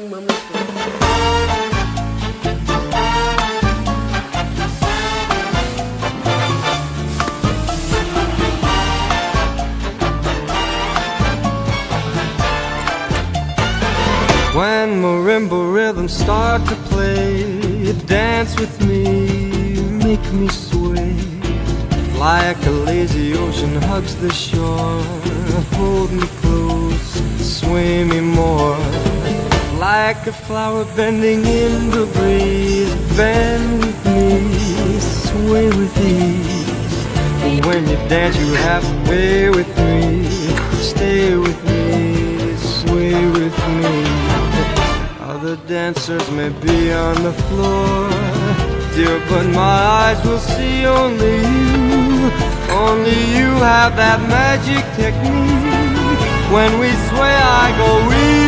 bam bam. Let's go. When marimba rhythms start to play, dance with me, make me sway. Like a lazy ocean hugs the shore, hold me close, sway me more. Like a flower bending in the breeze, bend with me, sway with ease. When you dance you have to way with me, stay with me, sway with me. Other dancers may be on the floor, dear, but my eyes will see only you. Only you have that magic technique. When we sway I go weak.